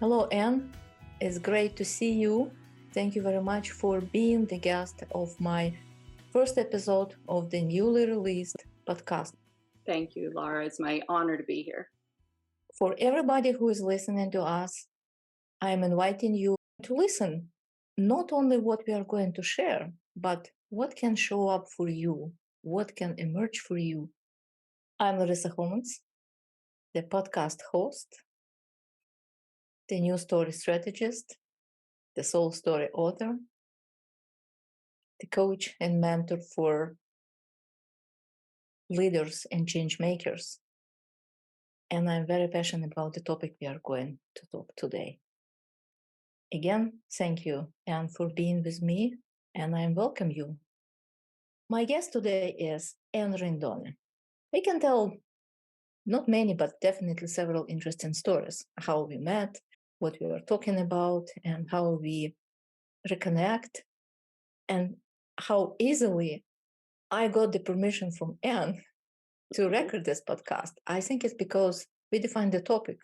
Hello, Anne. It's great to see you. Thank you very much for being the guest of my first episode of the newly released podcast. Thank you, Laura. It's my honor to be here. For everybody who is listening to us, I'm inviting you to listen not only what we are going to share, but what can show up for you, what can emerge for you. I'm Larissa Homans, the podcast host, the new story strategist, the soul story author, the coach and mentor for leaders and change makers. And I'm very passionate about the topic we are going to talk today. Again, thank you, Anne, for being with me, and I welcome you. My guest today is Anne Rindone. We can tell not many, but definitely several interesting stories, how we met, what we were talking about, and how we reconnect, and how easily I got the permission from Anne to record this podcast. I think it's because we defined the topic,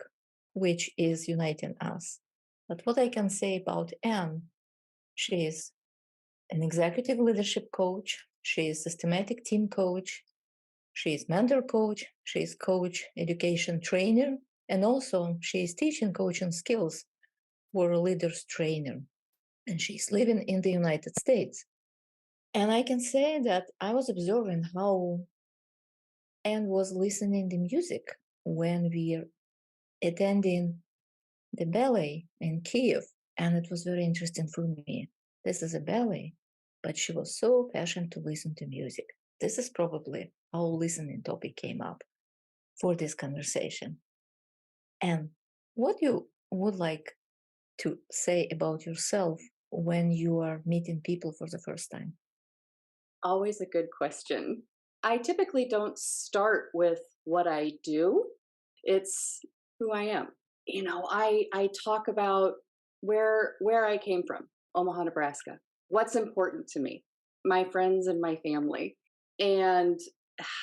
which is uniting us. But what I can say about Anne, she is an executive leadership coach, she is systematic team coach, she is mentor coach, she is coach education trainer, and also she is teaching coaching skills for a leaders trainer. And she's living in the United States. And I can say that I was observing how Anne was listening to music when we were attending the ballet in Kiev, and it was very interesting for me. This is a ballet, but she was so passionate to listen to music. This is probably how listening topic came up for this conversation. And what you would like to say about yourself when you are meeting people for the first time? Always a good question. I typically don't start with what I do. It's who I am. I talk about where I came from, Omaha, Nebraska. What's important to me, my friends and my family, and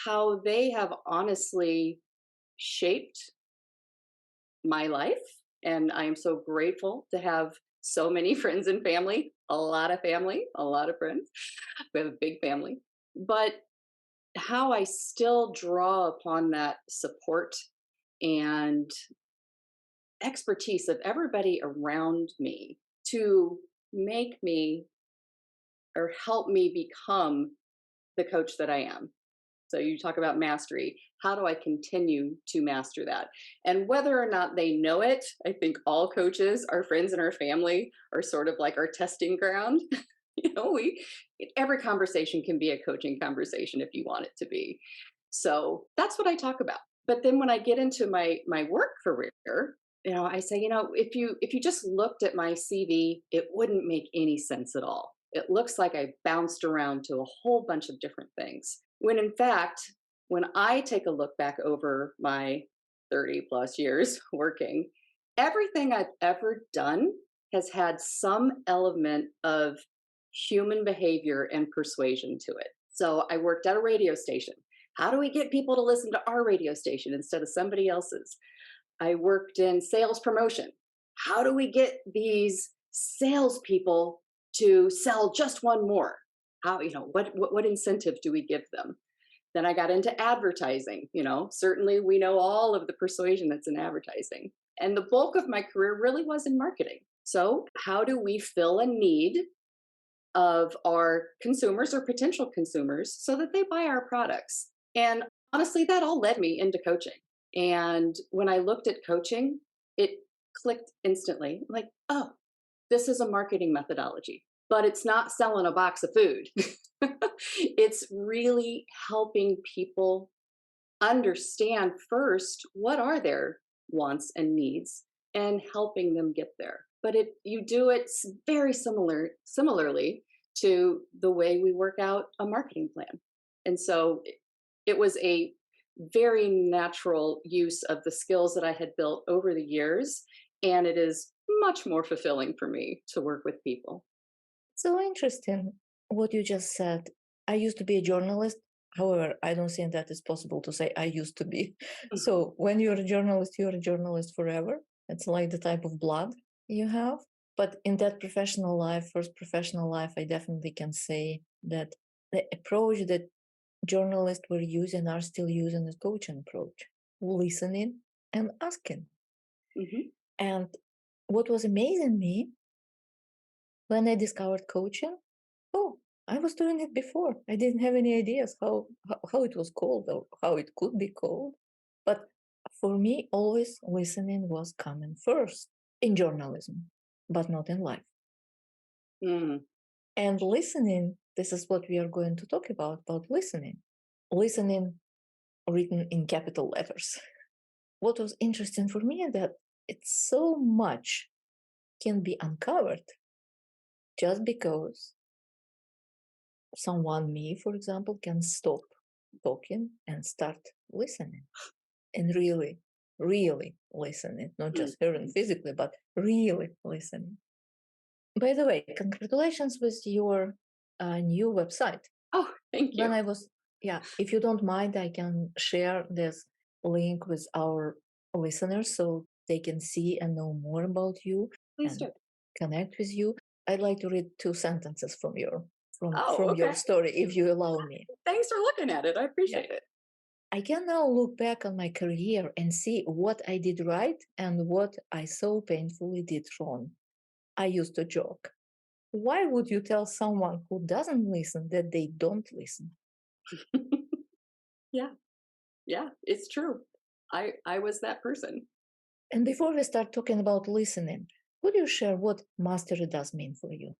how they have honestly shaped my life. And I am so grateful to have so many friends and family, a lot of friends. We have a big family. But how I still draw upon that support and expertise of everybody around me to make me or help me become the coach that I am. So you talk about mastery. How do I continue to master that? And whether or not they know it, I think all coaches, our friends and our family are sort of like our testing ground. Every conversation can be a coaching conversation if you want it to be. So that's what I talk about. But then when I get into my work career, I say, if you just looked at my CV, it wouldn't make any sense at all. It looks like I bounced around to a whole bunch of different things. When in fact, when I take a look back over my 30 plus years working, everything I've ever done has had some element of human behavior and persuasion to it. So I worked at a radio station. How do we get people to listen to our radio station instead of somebody else's? I worked in sales promotion. How do we get these salespeople to sell just one more? How, what incentive do we give them? Then I got into advertising. Certainly we know all of the persuasion that's in advertising. And the bulk of my career really was in marketing. So how do we fill a need of our consumers or potential consumers so that they buy our products? And honestly, that all led me into coaching. And when I looked at coaching, it clicked instantly like, oh, this is a marketing methodology, but it's not selling a box of food. It's really helping people understand first what are their wants and needs and helping them get there. But you do it very similarly to the way we work out a marketing plan. And so it was a very natural use of the skills that I had built over the years. And it is much more fulfilling for me to work with people. So interesting what you just said. I used to be a journalist. However, I don't think that it's possible to say I used to be. So when you're a journalist forever. It's like the type of blood you have. But in that professional life, first professional life, I definitely can say that the approach that journalists were using are still using the coaching approach, listening and asking. Hmm. And what was amazing me when I discovered coaching, oh, I was doing it before. I didn't have any ideas how it was called or how it could be called. But for me, always listening was coming first in journalism, but not in life. Mm. And listening, this is what we are going to talk about listening. Listening written in capital letters. What was interesting for me is that it's so much can be uncovered just because someone, me, for example, can stop talking and start listening and really, really listening, not Mm. just hearing physically, but really listening. By the way, congratulations with your new website. Oh, thank When you. I was, yeah, if you don't mind, I can share this link with our listeners so they can see and know more about you Please and do. connect with you. I'd like to read two sentences from Oh, from your okay. story, if you allow me. Thanks for looking at it. I Yeah. appreciate it. I can now look back on my career and see what I did right and what I so painfully did wrong. I used to joke. Why would you tell someone who doesn't listen that they don't listen? Yeah, yeah, it's true. I was that person. And before we start talking about listening, could you share what mastery does mean for you?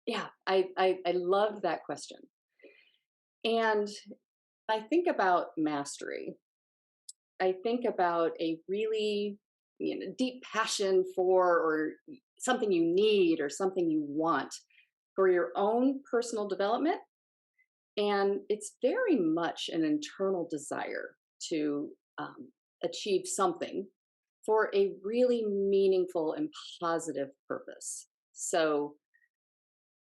Yeah, I love that question. And I think about mastery. I think about a really deep passion for or something you need or something you want for your own personal development. And it's very much an internal desire to achieve something for a really meaningful and positive purpose. So,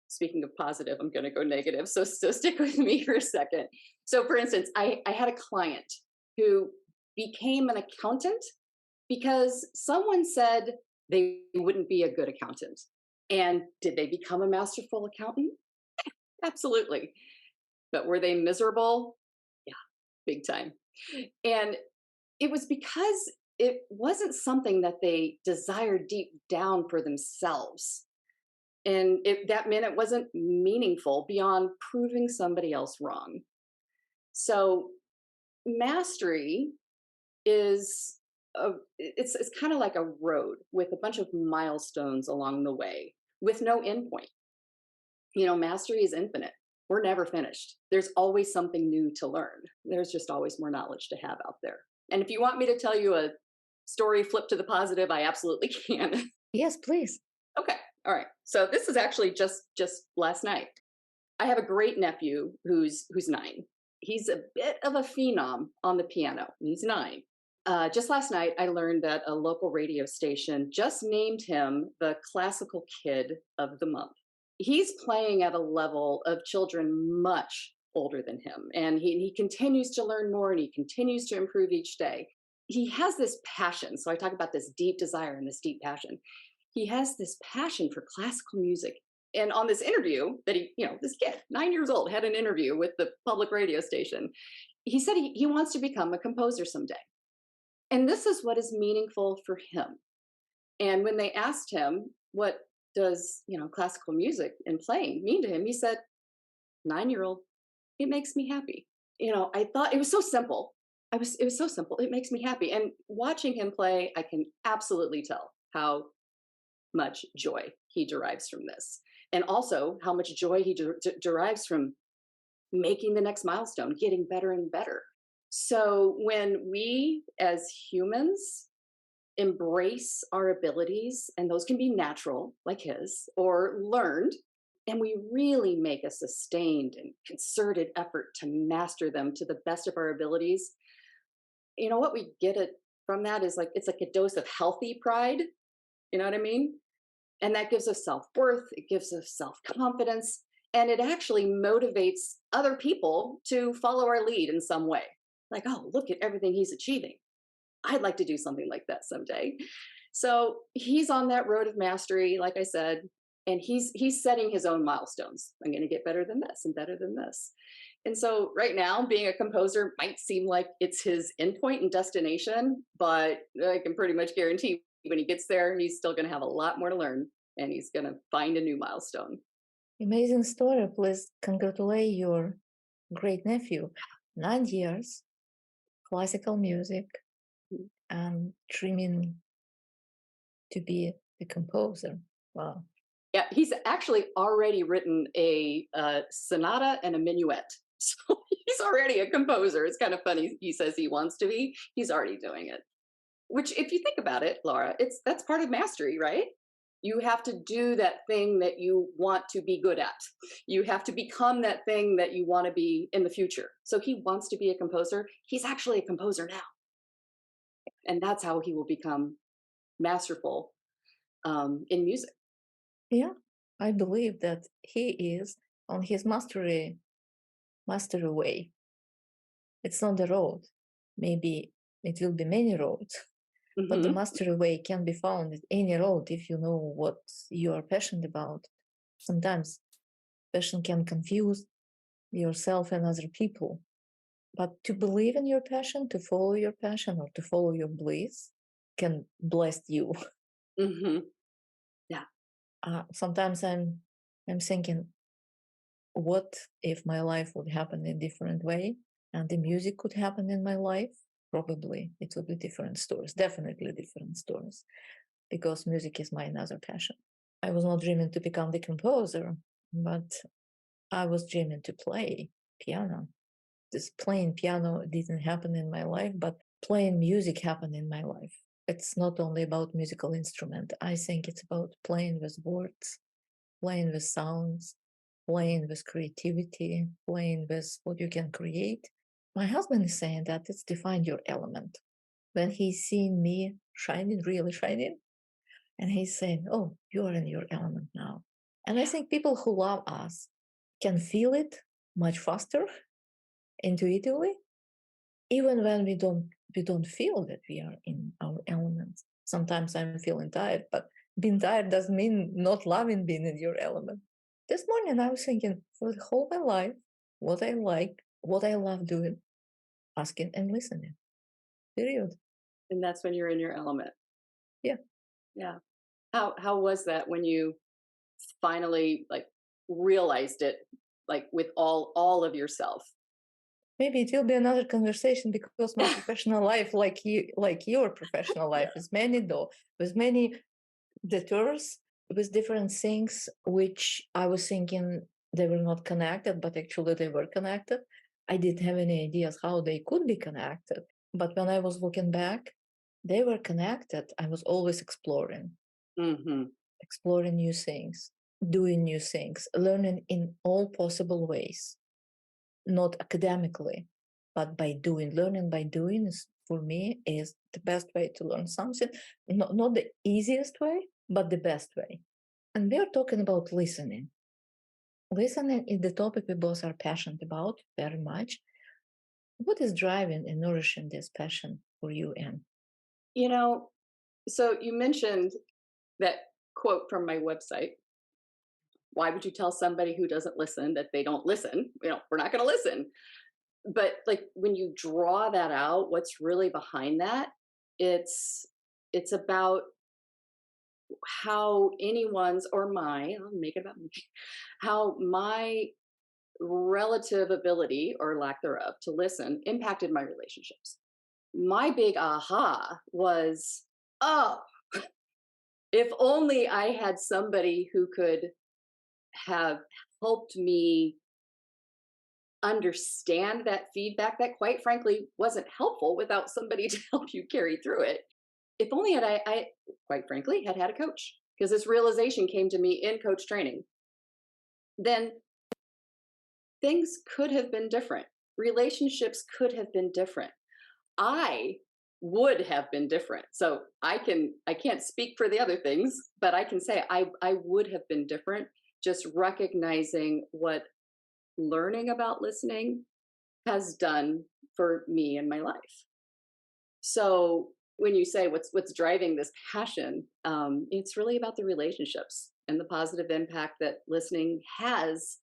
speaking of positive, I'm going to go negative. So stick with me for a second. So, for instance, I had a client who became an accountant because someone said they wouldn't be a good accountant. And did they become a masterful accountant? Absolutely. But were they miserable? Yeah, big time. And it was because it wasn't something that they desired deep down for themselves. And that meant it wasn't meaningful beyond proving somebody else wrong. So mastery is it's kind of like a road with a bunch of milestones along the way with no endpoint. Mastery is infinite. We're never finished. There's always something new to learn. There's just always more knowledge to have out there. And if you want me to tell you a story flip to the positive, I absolutely can. Yes, please. Okay. All right. So this is actually just last night. I have a great nephew who's 9. He's a bit of a phenom on the piano. He's 9. Just last night, I learned that a local radio station just named him the classical kid of the month. He's playing at a level of children much older than him, and he continues to learn more and he continues to improve each day. He has this passion. So I talk about this deep desire and this deep passion. He has this passion for classical music. And on this interview that this kid, 9 years old, had an interview with the public radio station. He said he wants to become a composer someday. And this is what is meaningful for him. And when they asked him, what does, classical music and playing mean to him? He said, 9-year-old, it makes me happy. I thought it was so simple. It was so simple. It makes me happy. And watching him play, I can absolutely tell how much joy he derives from this. And also how much joy he derives from making the next milestone, getting better and better. So when we as humans embrace our abilities, and those can be natural, like his, or learned, and we really make a sustained and concerted effort to master them to the best of our abilities, what we get it from that is like it's like a dose of healthy pride. You know what I mean? And that gives us self worth, it gives us self confidence, and it actually motivates other people to follow our lead in some way. Like, oh, look at everything he's achieving. I'd like to do something like that someday. So he's on that road of mastery, like I said, and he's setting his own milestones. I'm going to get better than this and better than this. And so right now, being a composer might seem like it's his endpoint and destination, but I can pretty much guarantee when he gets there, he's still going to have a lot more to learn, and he's going to find a new milestone. Amazing story. Please congratulate your great nephew. 9 years, classical music, Mm. and dreaming to be a composer. Wow. Yeah, he's actually already written a sonata and a minuet. So he's already a composer. It's kind of funny. He says he wants to be. He's already doing it. Which, if you think about it, Laura, it's that's part of mastery, right? You have to do that thing that you want to be good at. You have to become that thing that you want to be in the future. So he wants to be a composer. He's actually a composer now, and that's how he will become masterful in music. Yeah, I believe that he is on his mastery way. It's not the road. Maybe it will be many roads, but the Hmm. mastery way can be found at any road if you know what you are passionate about. Sometimes passion can confuse yourself and other people. But to believe in your passion, to follow your passion, or to follow your bliss can bless you. Hmm. Yeah. Sometimes I'm thinking, what if my life would happen in a different way and the music could happen in my life? Probably it would be different stories, definitely different stories, because music is my another passion. I was not dreaming to become the composer, but I was dreaming to play piano. This playing piano didn't happen in my life, but playing music happened in my life. It's not only about musical instrument. I think it's about playing with words, playing with sounds, playing with creativity, playing with what you can create. My husband is saying that it's define your element. When he's seeing me shining, really shining, and he's saying, "Oh, you are in your element now." And I think people who love us can feel it much faster, intuitively, even when we don't feel that we are in our element. Sometimes I'm feeling tired, but being tired doesn't mean not loving being in your element. This morning I was thinking for the whole my life what I like, what I love doing, asking and listening. Period. And that's when you're in your element. Yeah. Yeah. How was that when you finally like realized it, like with all of yourself? Maybe it will be another conversation because my professional life, like your professional Yeah. life, is many though, with many detours, with different things which I was thinking they were not connected, but actually they were connected. I didn't have any ideas how they could be connected. But when I was looking back, they were connected. I was always Hmm. exploring new things, doing new things, learning in all possible ways, not academically, but by doing. Learning by doing is, for me, is the best way to learn something. Not the easiest way, but the best way. And we are talking about listening. Listening is the topic we both are passionate about very much. What is driving and nourishing this passion for you, Anne? You know, so you mentioned that quote from my website. Why would you tell somebody who doesn't listen that they don't listen? We're not going to listen. But like when you draw that out, what's really behind that? It's it's about how anyone's or my, I'll make it about me, how my relative ability or lack thereof to listen impacted my relationships. My big aha was, oh, if only I had somebody who could have helped me understand that feedback that quite frankly wasn't helpful without somebody to help you carry through it. If only I quite frankly had a coach, because this realization came to me in coach training, then things could have been different. Relationships could have been different. I would have been different. So I can't speak for the other things, but I can say I would have been different, just recognizing what learning about listening has done for me in my life. So when you say what's driving this passion, it's really about the relationships and the positive impact that listening has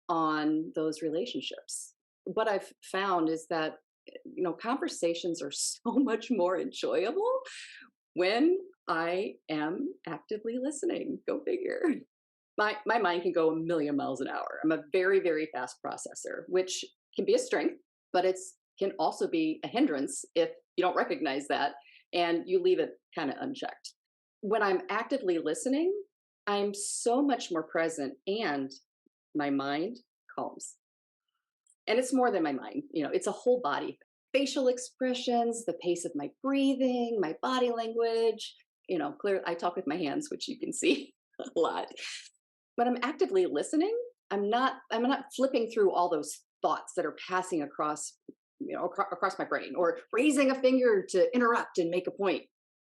on those relationships. What I've found is that conversations are so much more enjoyable when I am actively listening. Go figure. My mind can go a million miles an hour. I'm a very, very fast processor, which can be a strength, but it's can also be a hindrance if you don't recognize that and you leave it kind of unchecked. When I'm actively listening, I'm so much more present and my mind calms. And it's more than my mind, it's a whole body. Facial expressions, the pace of my breathing, my body language, clear I talk with my hands, which you can see a lot. When I'm actively listening, I'm not flipping through all those thoughts that are passing across my brain or raising a finger to interrupt and make a point.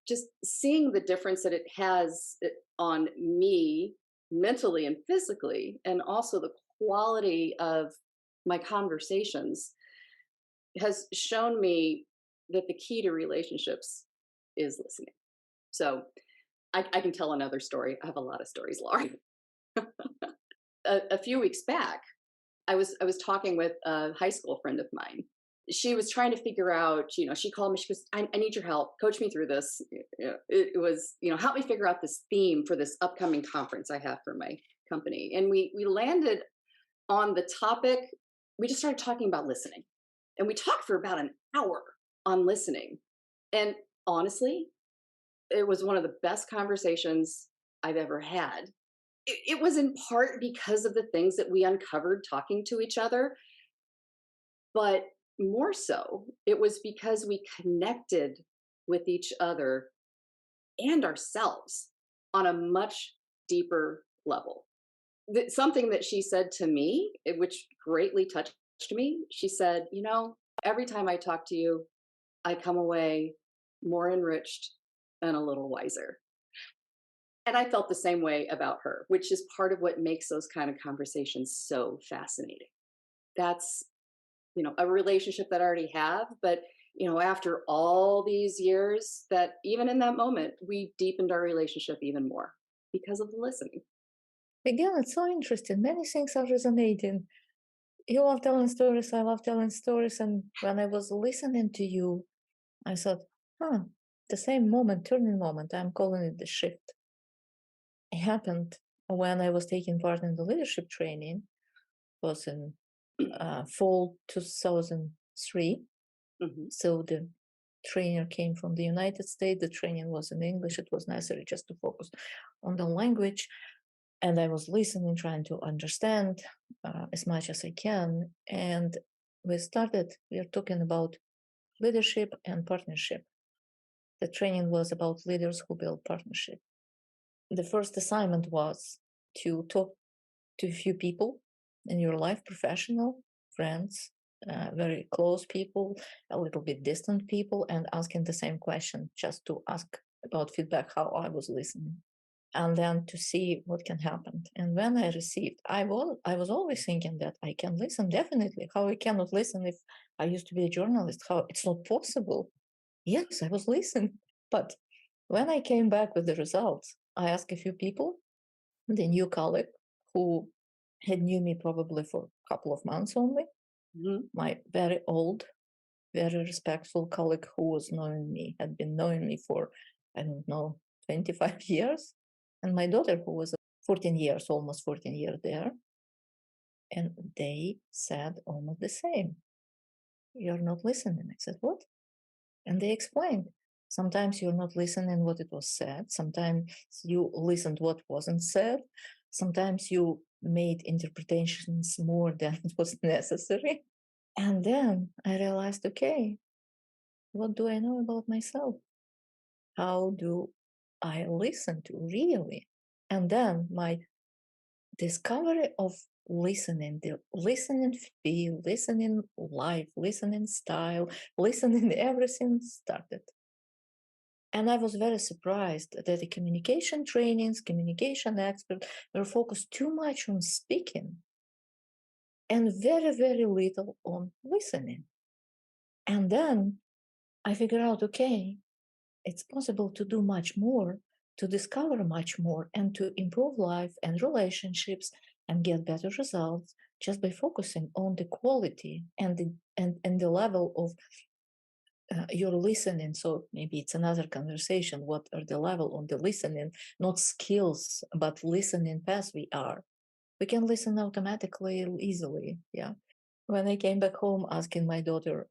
Just seeing the difference that it has on me mentally and physically, and also the quality of my conversations has shown me that the key to relationships is listening. So I can tell another story. I have a lot of stories, Laura. A few weeks back, I was talking with a high school friend of mine. She was trying to figure out, she called me, she goes, I need your help. Coach me through this. It was, help me figure out this theme for this upcoming conference I have for my company. And we landed on the topic. We just started talking about listening. And we talked for about an hour on listening. And honestly, it was one of the best conversations I've ever had. It was in part because of the things that we uncovered talking to each other, but more so, it was because we connected with each other and ourselves on a much deeper level. Something that she said to me, which greatly touched me, she said, every time I talk to you, I come away more enriched and a little wiser. And I felt the same way about her, which is part of what makes those kind of conversations so fascinating. That's, a relationship that I already have, but after all these years, that even in that moment, we deepened our relationship even more because of the listening. Again, it's so interesting. Many things are resonating. You love telling stories, I love telling stories. And when I was listening to you, I thought, huh, the same moment, turning moment, I'm calling it the shift. It happened when I was taking part in the leadership training, was in fall 2003. Mhm. So the trainer came from the United States. The training was in English. It was necessary just to focus on the language. And I was listening, trying to understand as much as I can. And we are talking about leadership and partnership. The training was about leaders who build partnership. The first assignment was to talk to a few people in your life, professional, friends, very close people, a little bit distant people, and asking the same question, just to ask about feedback, how I was listening, and then to see what can happen. And when I received, I was always thinking that I can listen, definitely. How I cannot listen if I used to be a journalist? How it's not possible? Yes, I was listening. But when I came back with the results, I asked a few people, the new colleague who had knew me probably for a couple of months only, Mhm. my very old, very respectful colleague who was knowing me, had been knowing me for, I don't know, 25 years, and my daughter who was 14 years, almost 14 years there. And they said almost the same. You're not listening. I said, what? And they explained. Sometimes you're not listening what it was said. Sometimes you listened what wasn't said. Sometimes you made interpretations more than was necessary. And then I realized, okay, what do I know about myself? How do I listen to really? And then my discovery of listening, the listening feel, listening life, listening style, listening everything started. And I was very surprised that the communication trainings, communication experts were focused too much on speaking and very, very little on listening. And then I figured out, okay, it's possible to do much more, to discover much more, and to improve life and relationships and get better results just by focusing on the quality and the level of your listening. So maybe it's another conversation. What are the level on the listening, not skills, but listening path we are. We can listen automatically easily. Yeah. When I came back home asking my daughter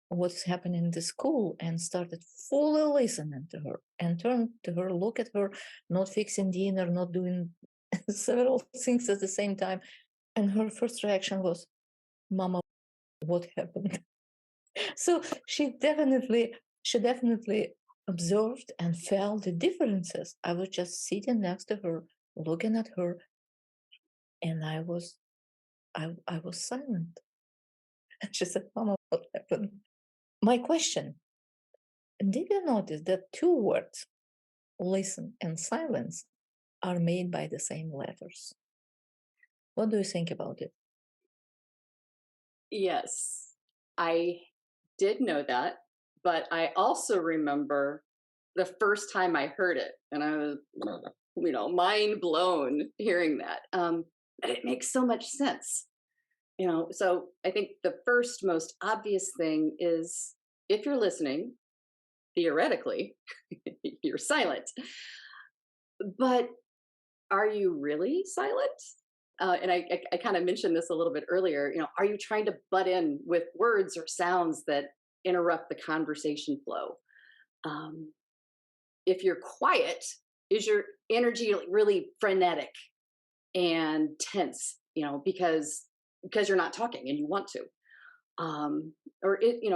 what's happening in the school and started fully listening to her and turned to her, look at her, not fixing dinner, not doing several things at the same time. And her first reaction was, Mama, what happened? So she definitely observed and felt the differences. I was just sitting next to her, looking at her, and I was silent. And she said, Mama, what happened? My question, did you notice that two words, listen and silence, are made by the same letters? What do you think about it? Yes, I did know that, but I also remember the first time I heard it, and I was, mind blown hearing that. But it makes so much sense. So I think the first most obvious thing is if you're listening, theoretically, you're silent. But are you really silent? And I kind of mentioned this a little bit earlier. Are you trying to butt in with words or sounds that interrupt the conversation flow? Um, if you're quiet, is your energy like really frenetic and tense? Because you're not talking and you want to.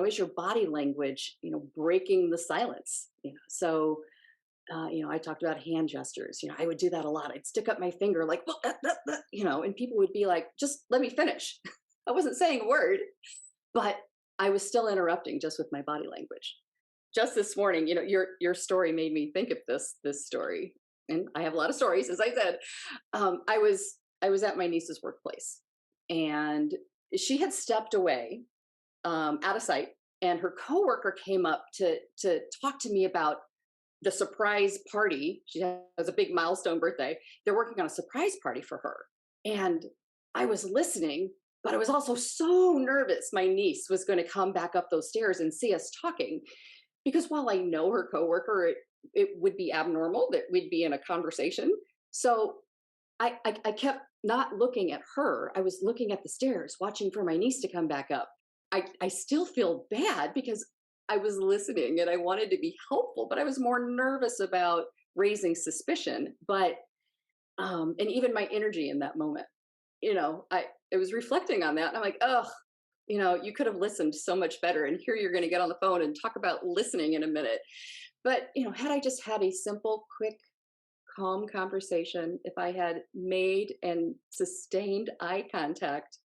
Is your body language breaking the silence? I talked about hand gestures. I would do that a lot. I'd stick up my finger like, well, and people would be like, just let me finish. I wasn't saying a word, but I was still interrupting just with my body language. Just this morning, your story made me think of this story, and I have a lot of stories, as I said. I was at my niece's workplace, and she had stepped away out of sight, and her coworker came up to talk to me about the surprise party. She has a big milestone birthday. They're working on a surprise party for her. And I was listening, but I was also so nervous my niece was going to come back up those stairs and see us talking. Because while I know her coworker, it would be abnormal that we'd be in a conversation. So I kept not looking at her. I was looking at the stairs, watching for my niece to come back up. I still feel bad because I was listening and I wanted to be helpful, but I was more nervous about raising suspicion. And even my energy in that moment, I was reflecting on that, and I'm like, oh, you could have listened so much better. And here you're going to get on the phone and talk about listening in a minute. But had I just had a simple, quick, calm conversation, if I had made and sustained eye contact,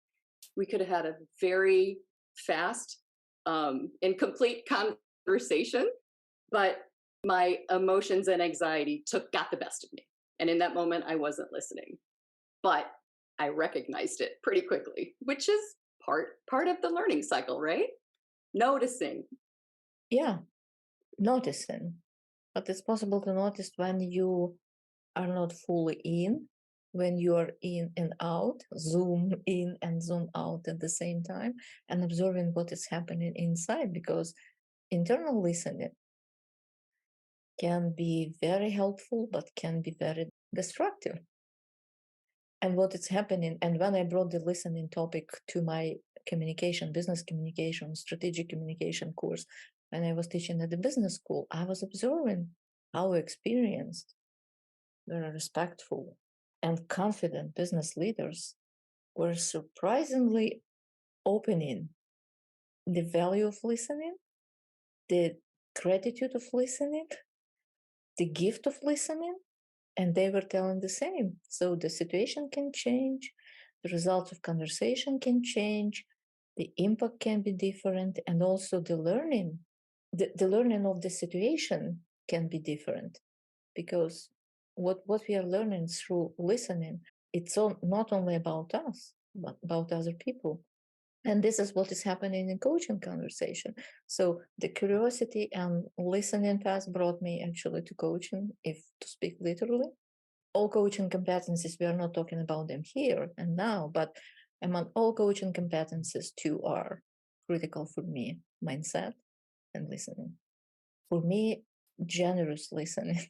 we could have had a very fast and complete conversation. But my emotions and anxiety got the best of me. And in that moment, I wasn't listening. But I recognized it pretty quickly, which is part of the learning cycle, right? Noticing. Yeah, noticing. But it's possible to notice when you are not fully in, when you are in and out, zoom in and zoom out at the same time, and observing what is happening inside, because internal listening can be very helpful, but can be very destructive. And what is happening, and when I brought the listening topic to my communication, business communication, strategic communication course, when I was teaching at the business school, I was observing how experienced, very respectful, and confident business leaders were surprisingly opening the value of listening, the gratitude of listening, the gift of listening, and they were telling the same. So the situation can change, the results of conversation can change, the impact can be different, and also the learning, the learning of the situation can be different, because what we are learning through listening, it's not only about us, but about other people. And this is what is happening in coaching conversation. So the curiosity and listening path brought me actually to coaching, if to speak literally. All coaching competencies, we are not talking about them here and now, but among all coaching competencies, two are critical for me: mindset and listening. For me, generous listening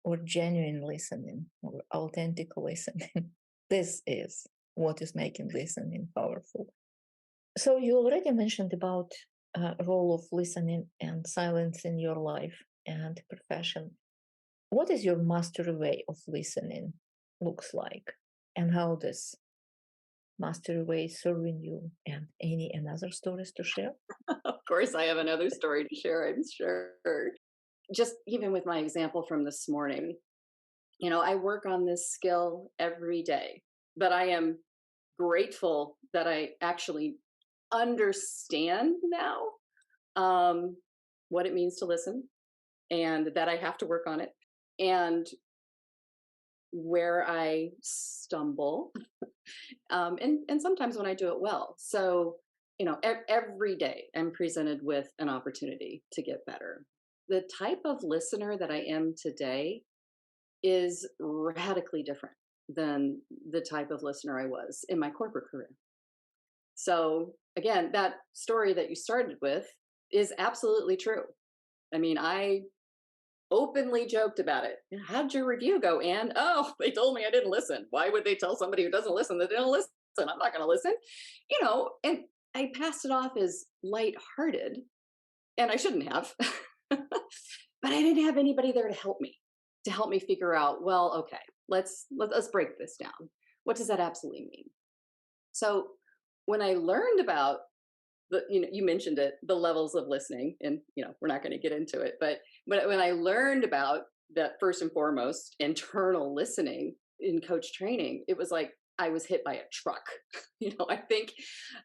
or genuine listening or authentic listening. This is what is making listening powerful. So you already mentioned about role of listening and silence in your life and profession. What is your mastery way of listening looks like, and how this mastery way serving you, and any another stories to share? Of course, I have another story to share, I'm sure. Just even with my example from this morning, I work on this skill every day, but I am grateful that I actually understand now um, what it means to listen and that I have to work on it. And where I stumble, and sometimes when I do it well. So, every day I'm presented with an opportunity to get better. The type of listener that I am today is radically different than the type of listener I was in my corporate career. So, again, that story that you started with is absolutely true. I mean, I openly joked about it. How'd your review go, Anne? Oh, they told me I didn't listen. Why would they tell somebody who doesn't listen that they don't listen? I'm not going to listen. And I passed it off as lighthearted, and I shouldn't have. But I didn't have anybody there to help me figure out, well, okay, let's break this down. What does that absolutely mean? So when I learned about you mentioned it, the levels of listening, and we're not going to get into it, but when I learned about that, first and foremost, internal listening in coach training, it was like I was hit by a truck. I think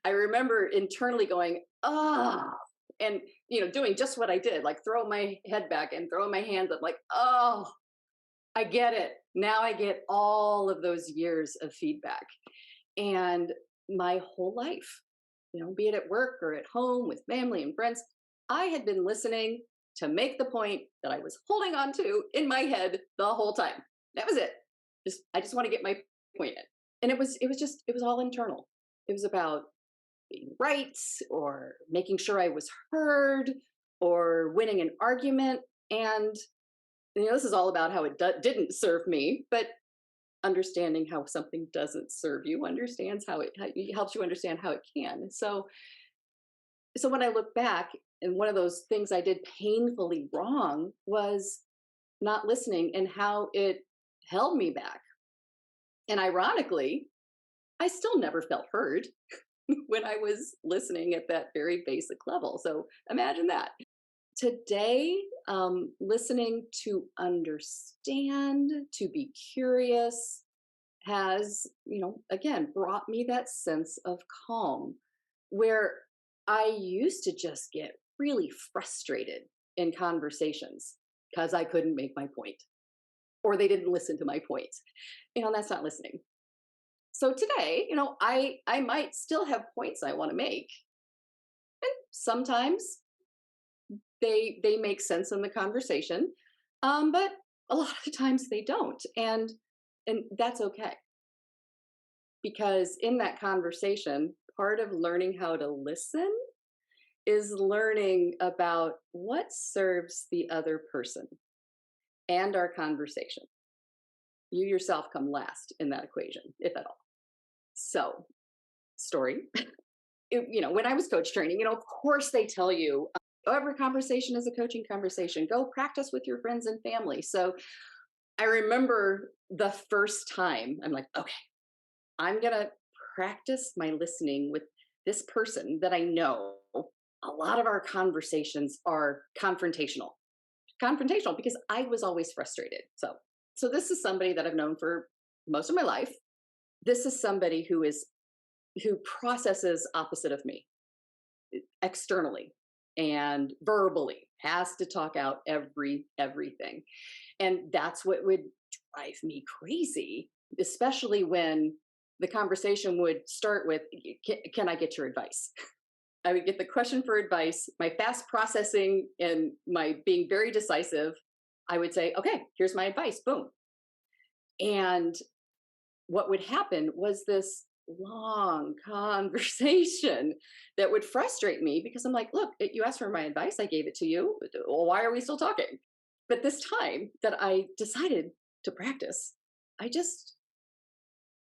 I remember internally going, ah, and doing just what I did, like throw my head back and throw my hands up, like, oh, I get it. Now I get all of those years of feedback. And my whole life, be it at work or at home with family and friends, I had been listening to make the point that I was holding on to in my head the whole time. That was it. I just want to get my point in. And it was all internal. It was about being right or making sure I was heard or winning an argument. And this is all about how it didn't serve me, but understanding how something doesn't serve you understands how it helps you understand how it can. So when I look back, and one of those things I did painfully wrong was not listening, and how it held me back. And ironically, I still never felt heard when I was listening at that very basic level. So imagine that. Today, listening to understand, to be curious, has, again, brought me that sense of calm where I used to just get really frustrated in conversations because I couldn't make my point or they didn't listen to my point. That's not listening. So today, I might still have points I want to make. And sometimes they make sense in the conversation. But a lot of the times they don't. And that's okay, because in that conversation, part of learning how to listen is learning about what serves the other person and our conversation. You yourself come last in that equation, if at all. So, story. When I was coach training, of course they tell you, every conversation is a coaching conversation. Go practice with your friends and family. So I remember the first time I'm like, okay, I'm going to practice my listening with this person that I know. A lot of our conversations are confrontational because I was always frustrated. So this is somebody that I've known for most of my life. This is somebody who processes opposite of me externally and verbally, has to talk out everything. And that's what would drive me crazy, especially when the conversation would start with, can I get your advice? I would get the question for advice, my fast processing and my being very decisive. I would say, okay, here's my advice, boom. And what would happen was this long conversation that would frustrate me because I'm like, look, you asked for my advice, I gave it to you. Well, why are we still talking? But this time that I decided to practice, I just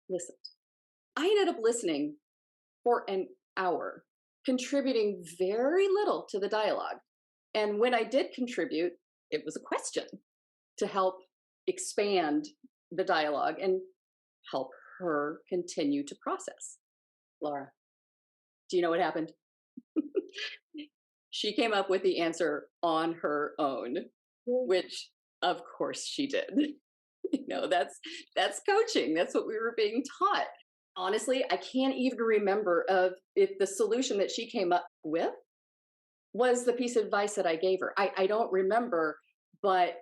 listened. I ended up listening for an hour, contributing very little to the dialogue. And when I did contribute, it was a question to help expand the dialogue and help her continue to process. Laura, do you know what happened? She came up with the answer on her own, Mm. which of course she did. That's coaching. That's what we were being taught. Honestly, I can't even remember of if the solution that she came up with was the piece of advice that I gave her. I don't remember, but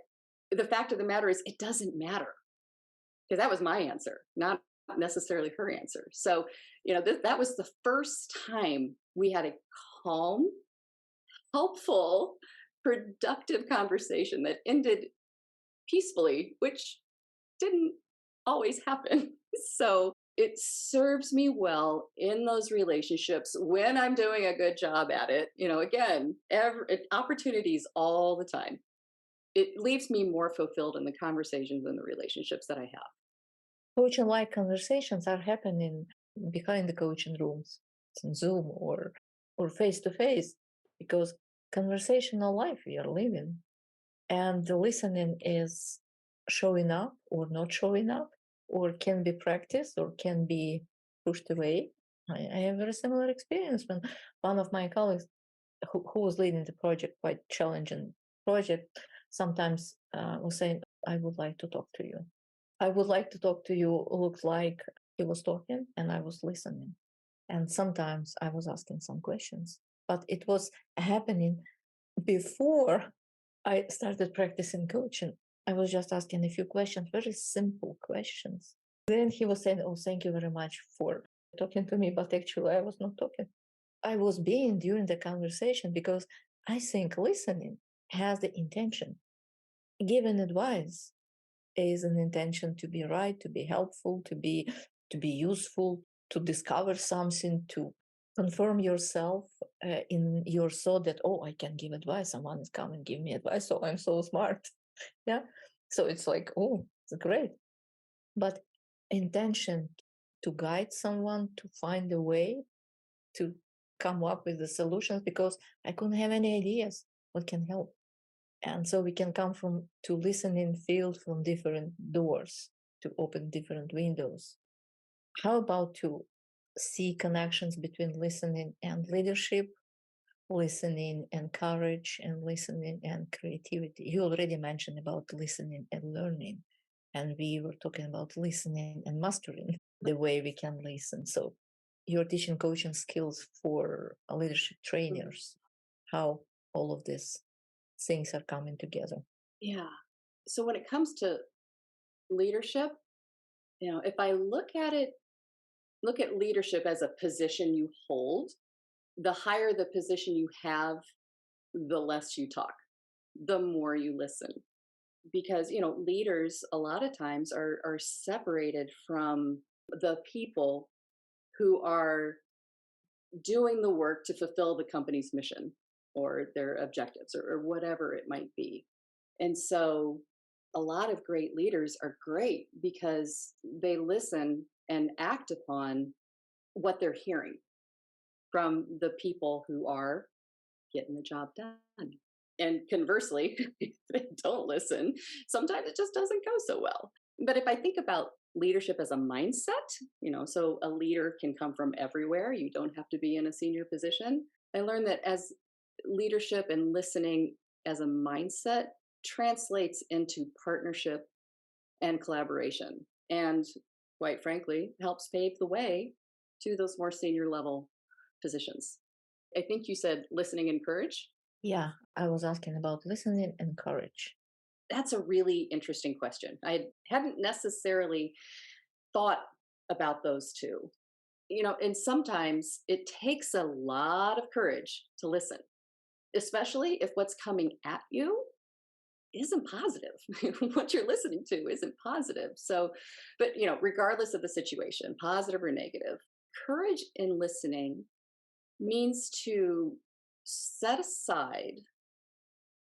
the fact of the matter is it doesn't matter because that was my answer, not necessarily her answer. So, that was the first time we had a calm, helpful, productive conversation that ended peacefully, which didn't always happen. So it serves me well in those relationships when I'm doing a good job at it. Again, opportunities all the time. It leaves me more fulfilled in the conversations and the relationships that I have. Coaching like conversations are happening behind the coaching rooms, it's on Zoom or face to face, because conversational life we are living, and the listening is showing up or not showing up, or can be practiced or can be pushed away. I have a very similar experience when one of my colleagues who was leading the project, quite challenging project, sometimes was saying, I would like to talk to you. I would like to talk to you looked like he was talking and I was listening. And sometimes I was asking some questions, but it was happening before I started practicing coaching. I was just asking a few questions, very simple questions. Then he was saying, oh, thank you very much for talking to me, but actually I was not talking. I was being during the conversation because I think listening has the intention. Giving advice is an intention to be right, to be helpful, to be useful, to discover something, to confirm yourself in your thought that, oh, I can give advice. Someone is coming give me advice, so I'm so smart. Yeah. So it's like, oh, it's great. But intention to guide someone to find a way to come up with the solutions, because I couldn't have any ideas what can help. And so we can come from to listening field from different doors to open different windows. How about to see connections between listening and leadership, listening and courage, and listening and creativity? You already mentioned about listening and learning, and we were talking about listening and mastering the way we can listen. So you're teaching coaching skills for leadership Mhm. trainers, how all of these things are coming together. Yeah. So when it comes to leadership, if I look at leadership as a position you hold, the higher the position you have, the less you talk, the more you listen. Because, leaders a lot of times are separated from the people who are doing the work to fulfill the company's mission or their objectives or whatever it might be. And so a lot of great leaders are great because they listen and act upon what they're hearing from the people who are getting the job done. And conversely, if they don't listen, sometimes it just doesn't go so well. But if I think about leadership as a mindset, so a leader can come from everywhere. You don't have to be in a senior position. I learned that as leadership and listening as a mindset translates into partnership and collaboration. And quite frankly, helps pave the way to those more senior level positions. I think you said listening and courage. Yeah, I was asking about listening and courage. That's a really interesting question. I hadn't necessarily thought about those two. And sometimes it takes a lot of courage to listen, especially if what's coming at you isn't positive. What you're listening to isn't positive. So, but regardless of the situation, positive or negative, courage in listening means to set aside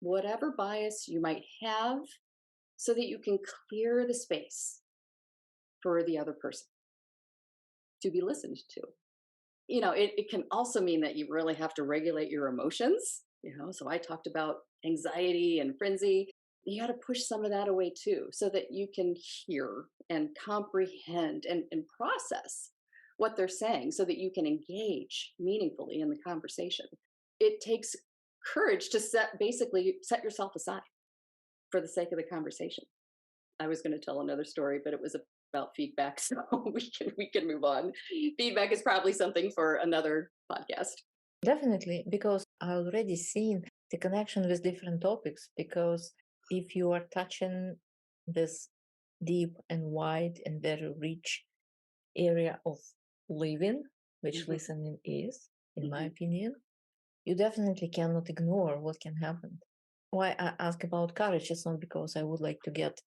whatever bias you might have so that you can clear the space for the other person to be listened to. It can also mean that you really have to regulate your emotions. So I talked about anxiety and frenzy. You got to push some of that away too, so that you can hear and comprehend and process what they're saying so that you can engage meaningfully in the conversation. It takes courage to basically set yourself aside for the sake of the conversation. I was going to tell another story, but it was about feedback, so we can move on. Feedback is probably something for another podcast. Definitely, because I already seen the connection with different topics. Because if you are touching this deep and wide and very rich area of living, which Hmm. listening is, in my Hmm. opinion, you definitely cannot ignore what can happen. Why I ask about courage is not because I would like to get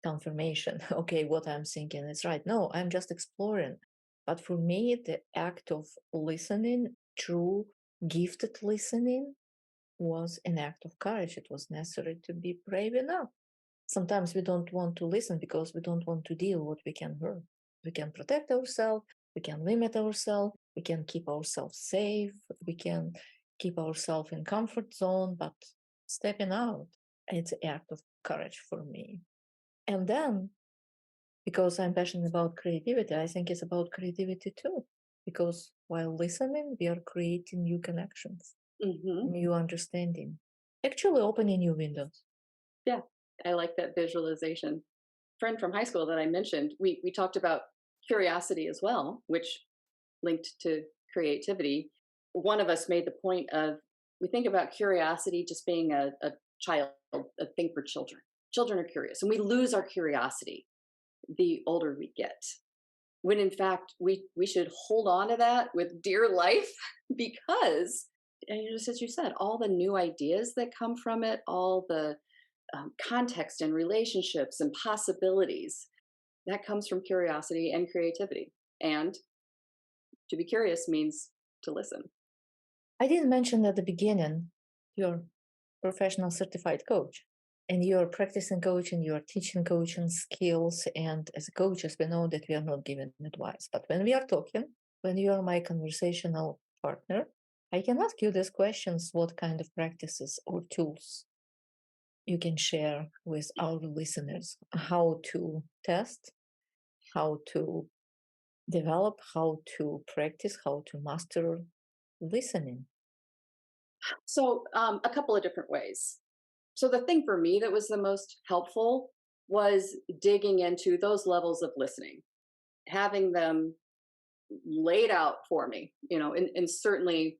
confirmation, okay, what I'm thinking is right. No, I'm just exploring. But for me, the act of listening, true gifted listening, was an act of courage. It was necessary to be brave enough. Sometimes we don't want to listen because we don't want to deal what we can hear. We can protect ourselves, we can limit ourselves, we can keep ourselves safe, we can keep ourselves in comfort zone, but stepping out, it's an act of courage for me. And then, because I'm passionate about creativity, I think it's about creativity too. Because while listening, we are creating new connections, Hmm. new understanding, actually opening new windows. Yeah, I like that visualization. Friend from high school that I mentioned, we talked about curiosity as well, which linked to creativity. One of us made the point of, we think about curiosity just being a child, a thing for children. Children are curious, and we lose our curiosity the older we get. When in fact we should hold on to that with dear life because, and just as you said, all the new ideas that come from it, all the context and relationships and possibilities that comes from curiosity and creativity. And to be curious means to listen. I didn't mention at the beginning, you're professional certified coach and you're practicing coaching, you're teaching coaching skills. And as coaches, we know that we are not giving advice. But when we are talking, when you are my conversational partner, I can ask you these questions: what kind of practices or tools you can share with our listeners, how to test, how to develop, how to practice, how to master listening. So, a couple of different ways. So, the thing for me that was the most helpful was digging into those levels of listening, having them laid out for me, and certainly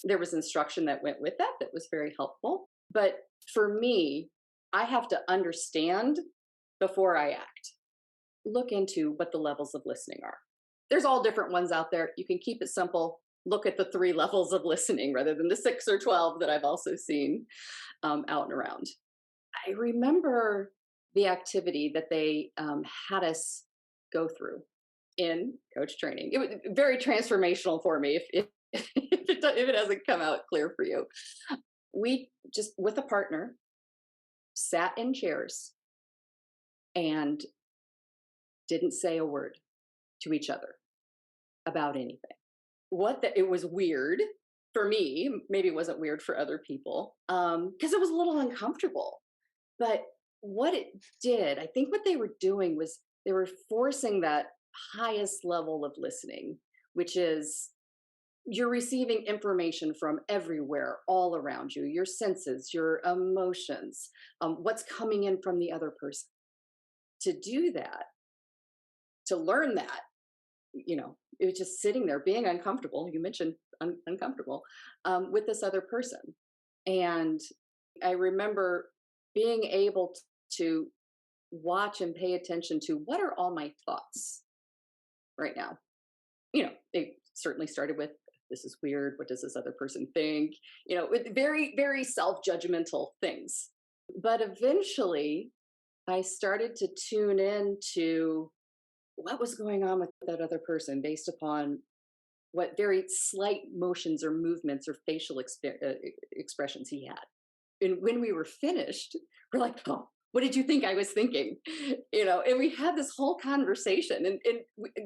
there was instruction that went with that that was very helpful. But for me, I have to understand before I act. Look into what the levels of listening are. There's all different ones out there. You can keep it simple. Look at the 3 levels of listening rather than the 6 or 12 that I've also seen out and around. I remember the activity that they had us go through in coach training. It was very transformational for me. If it hasn't come out clear for you, we just with a partner sat in chairs and didn't say a word to each other about anything. It was weird for me. Maybe it wasn't weird for other people because it was a little uncomfortable. But what it did, I think what they were doing was they were forcing that highest level of listening, which is you're receiving information from everywhere, all around you, your senses, your emotions, what's coming in from the other person. To do that, to learn that, it was just sitting there being uncomfortable. You mentioned uncomfortable with this other person. And I remember being able to watch and pay attention to what are all my thoughts, right now. It certainly started with, this is weird. What does this other person think? With very, very self judgmental things. But eventually, I started to tune in to what was going on with that other person based upon what very slight motions or movements or facial expressions he had. And when we were finished, we're like, oh, what did you think I was thinking? And we had this whole conversation, and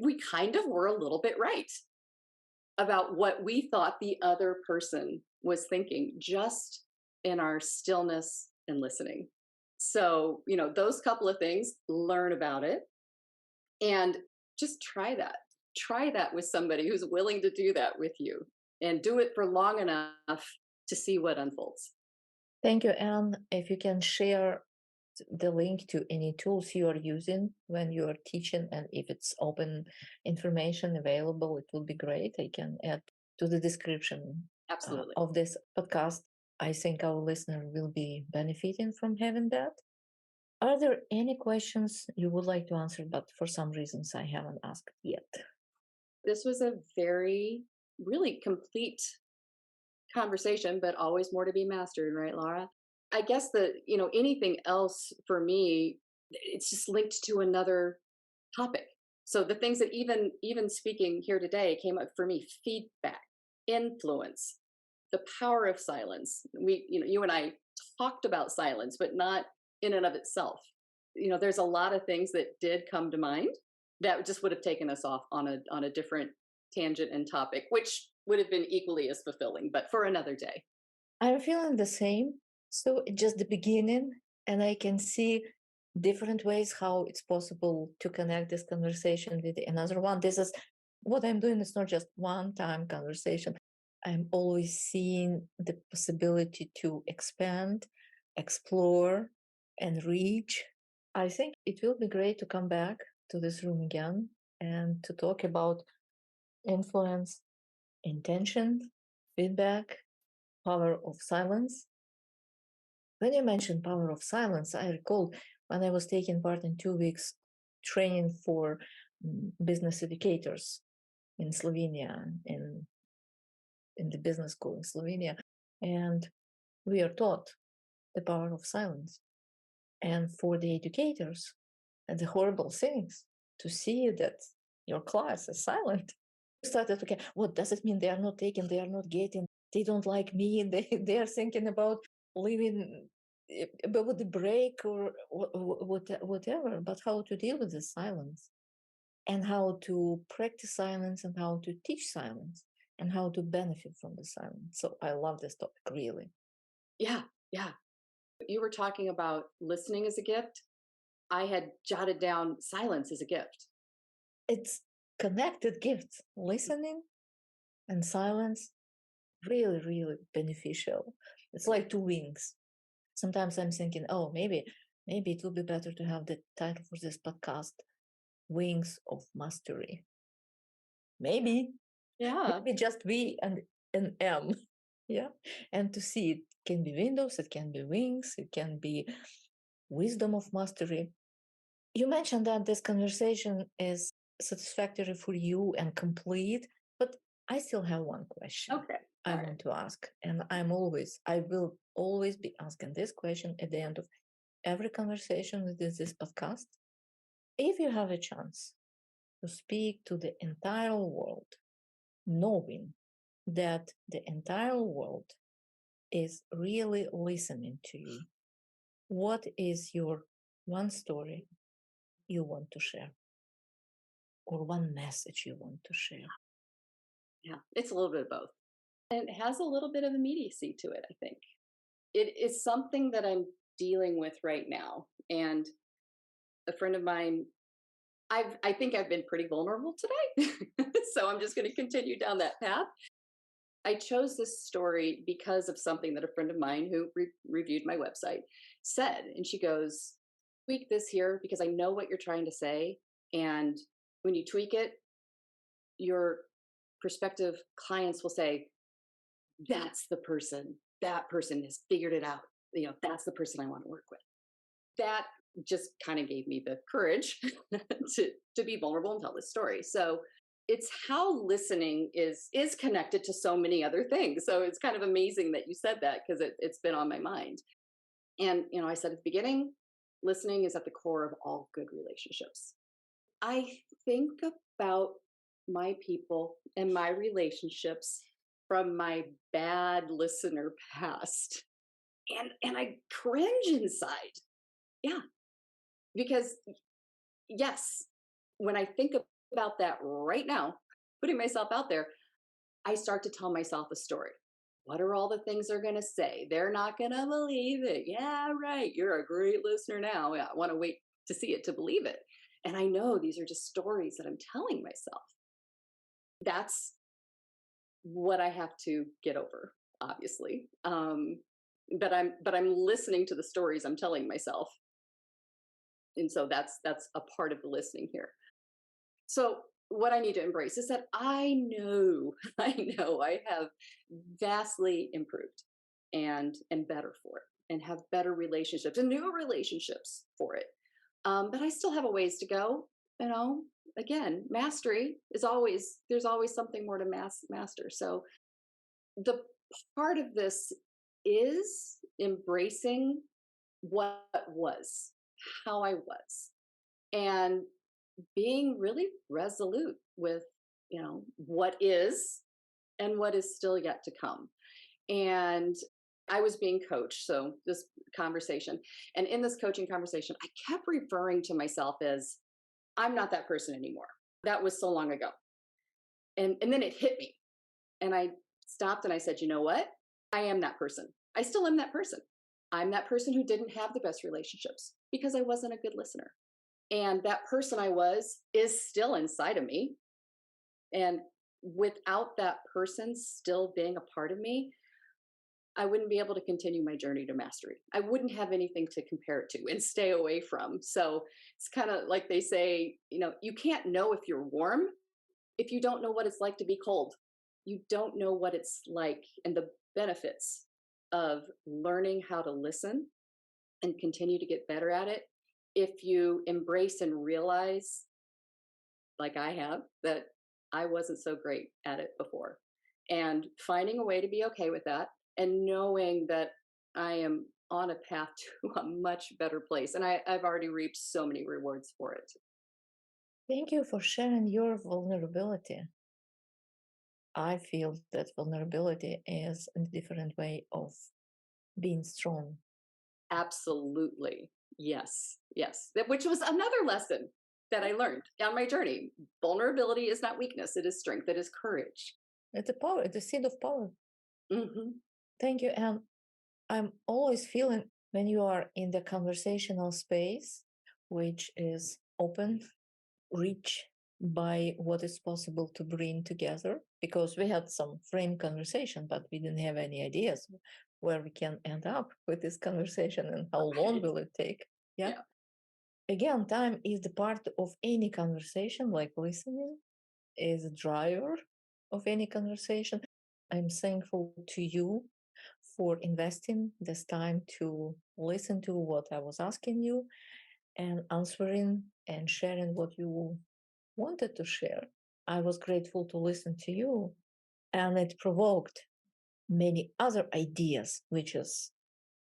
we kind of were a little bit right about what we thought the other person was thinking, just in our stillness and listening. So, those couple of things, learn about it and just try that. Try that with somebody who's willing to do that with you, and do it for long enough to see what unfolds. Thank you, Anne. If you can share the link to any tools you are using when you are teaching, and if it's open information available, it will be great. I can add to the description Absolutely. of this podcast. I think our listener will be benefiting from having that. Are there any questions you would like to answer, but for some reasons I haven't asked yet? This was a very, really complete conversation, but always more to be mastered, right, Laura? I guess that, anything else for me, it's just linked to another topic. So the things that even speaking here today came up for me: feedback, influence, the power of silence. You and I talked about silence, but not in and of itself. There's a lot of things that did come to mind that just would have taken us off on a different tangent and topic, which would have been equally as fulfilling, but for another day. I'm feeling the same. So it's just the beginning, and I can see different ways how it's possible to connect this conversation with another one. This is what I'm doing. It's not just one time conversation. I'm always seeing the possibility to expand, explore, and reach. I think it will be great to come back to this room again and to talk about influence, intention, feedback, power of silence. When you mentioned power of silence, I recall when I was taking part in 2 weeks training for business educators in Slovenia, in the business school in Slovenia, and we are taught the power of silence. And for the educators, and the horrible things to see that your class is silent. Started, okay, what does it mean? They are not taking, they are not getting, they don't like me, they are thinking about leaving, about the break or whatever, but how to deal with the silence, and how to practice silence, and how to teach silence, and how to benefit from the silence. So I love this topic, really. Yeah, yeah. You were talking about listening as a gift. I had jotted down silence as a gift. It's connected gifts, listening and silence, really, really beneficial. It's like two wings. Sometimes I'm thinking, oh, maybe it would be better to have the title for this podcast, Wings of Mastery. Maybe Yeah. just V and an M. Yeah. And to see, it can be windows, it can be wings, it can be wisdom of mastery. You mentioned that this conversation is satisfactory for you and complete, but I still have one question. Okay. I want to ask, and I will always be asking this question at the end of every conversation with this podcast. If you have a chance to speak to the entire world, knowing that the entire world is really listening to you, what is your one story you want to share, or one message you want to share? Yeah, it's a little bit of both. And it has a little bit of immediacy to it, I think. It is something that I'm dealing with right now. And a friend of mine, I think I've been pretty vulnerable today. So I'm just going to continue down that path. I chose this story because of something that a friend of mine who reviewed my website said. And she goes, tweak this here because I know what you're trying to say. And when you tweak it, your prospective clients will say, that's the person. That person has figured it out. That's the person I want to work with. That just kind of gave me the courage to be vulnerable and tell this story. So it's how listening is connected to so many other things. So it's kind of amazing that you said that because it's been on my mind. And I said at the beginning, listening is at the core of all good relationships. I think about my people and my relationships from my bad listener past. And I cringe inside. Yeah. Because yes, when I think about that right now, putting myself out there, I start to tell myself a story. What are all the things they're going to say? They're not going to believe it. Yeah, right. You're a great listener now. Yeah, I want to wait to see it to believe it. And I know these are just stories that I'm telling myself. That's what I have to get over, obviously. But I'm listening to the stories I'm telling myself, and so that's a part of the listening here. So what I need to embrace is that I know I have vastly improved and better for it, and have better relationships and new relationships for it. But I still have a ways to go. You know, again, mastery is always there's always something more to master. So the part of this is embracing what was, how I was, and being really resolute with, what is and what is still yet to come. And I was being coached, so this conversation, and in this coaching conversation, I kept referring to myself as I'm not that person anymore. That was so long ago. And then it hit me. And I stopped and I said, you know what? I am that person. I still am that person. I'm that person who didn't have the best relationships because I wasn't a good listener. And that person I was is still inside of me. And without that person still being a part of me, I wouldn't be able to continue my journey to mastery. I wouldn't have anything to compare it to and stay away from. So it's kind of like they say, you can't know if you're warm if you don't know what it's like to be cold. You don't know what it's like and the benefits of learning how to listen and continue to get better at it if you embrace and realize, like I have, that I wasn't so great at it before. And finding a way to be okay with that and knowing that I am on a path to a much better place. And I've already reaped so many rewards for it. Thank you for sharing your vulnerability. I feel that vulnerability is a different way of being strong. Absolutely. Yes. Yes. Which was another lesson that I learned on my journey. Vulnerability is not weakness, it is strength, it is courage. It's a power, it's a seed of power. Hmm. Thank you. And I'm always feeling when you are in the conversational space, which is open, rich by what is possible to bring together, because we had some frame conversation, but we didn't have any ideas where we can end up with this conversation and how long Right. will it take. Yeah. Yeah. Again, time is the part of any conversation, like listening is a driver of any conversation. I'm thankful to you for investing this time to listen to what I was asking you and answering and sharing what you wanted to share. I was grateful to listen to you, and it provoked many other ideas, which is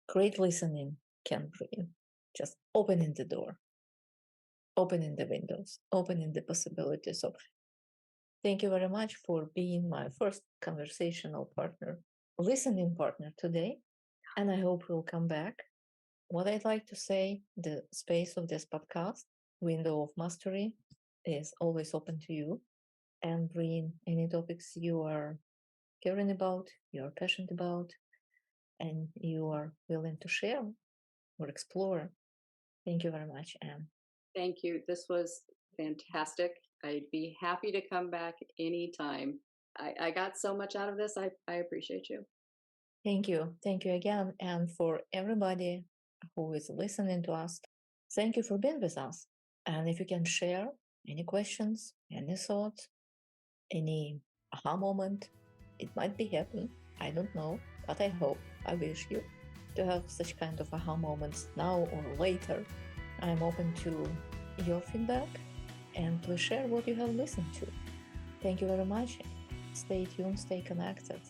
great listening can bring. Just opening the door, opening the windows, opening the possibilities. So thank you very much for being my first conversational partner, listening partner today. And I hope you'll come back. What I'd like to say, the space of this podcast, Window of Mastery, is always open to you, and bring any topics you are caring about, you are passionate about, and you are willing to share or explore. Thank you very much, Anne. Thank you. This was fantastic. I'd be happy to come back anytime. I got so much out of this. I appreciate you. Thank you. Thank you again. And for everybody who is listening to us, thank you for being with us. And if you can share any questions, any thoughts, any aha moment, it might be happening. I don't know, but I hope, I wish you to have such kind of aha moments now or later. I'm open to your feedback, and please share what you have listened to. Thank you very much. Stay tuned, stay connected.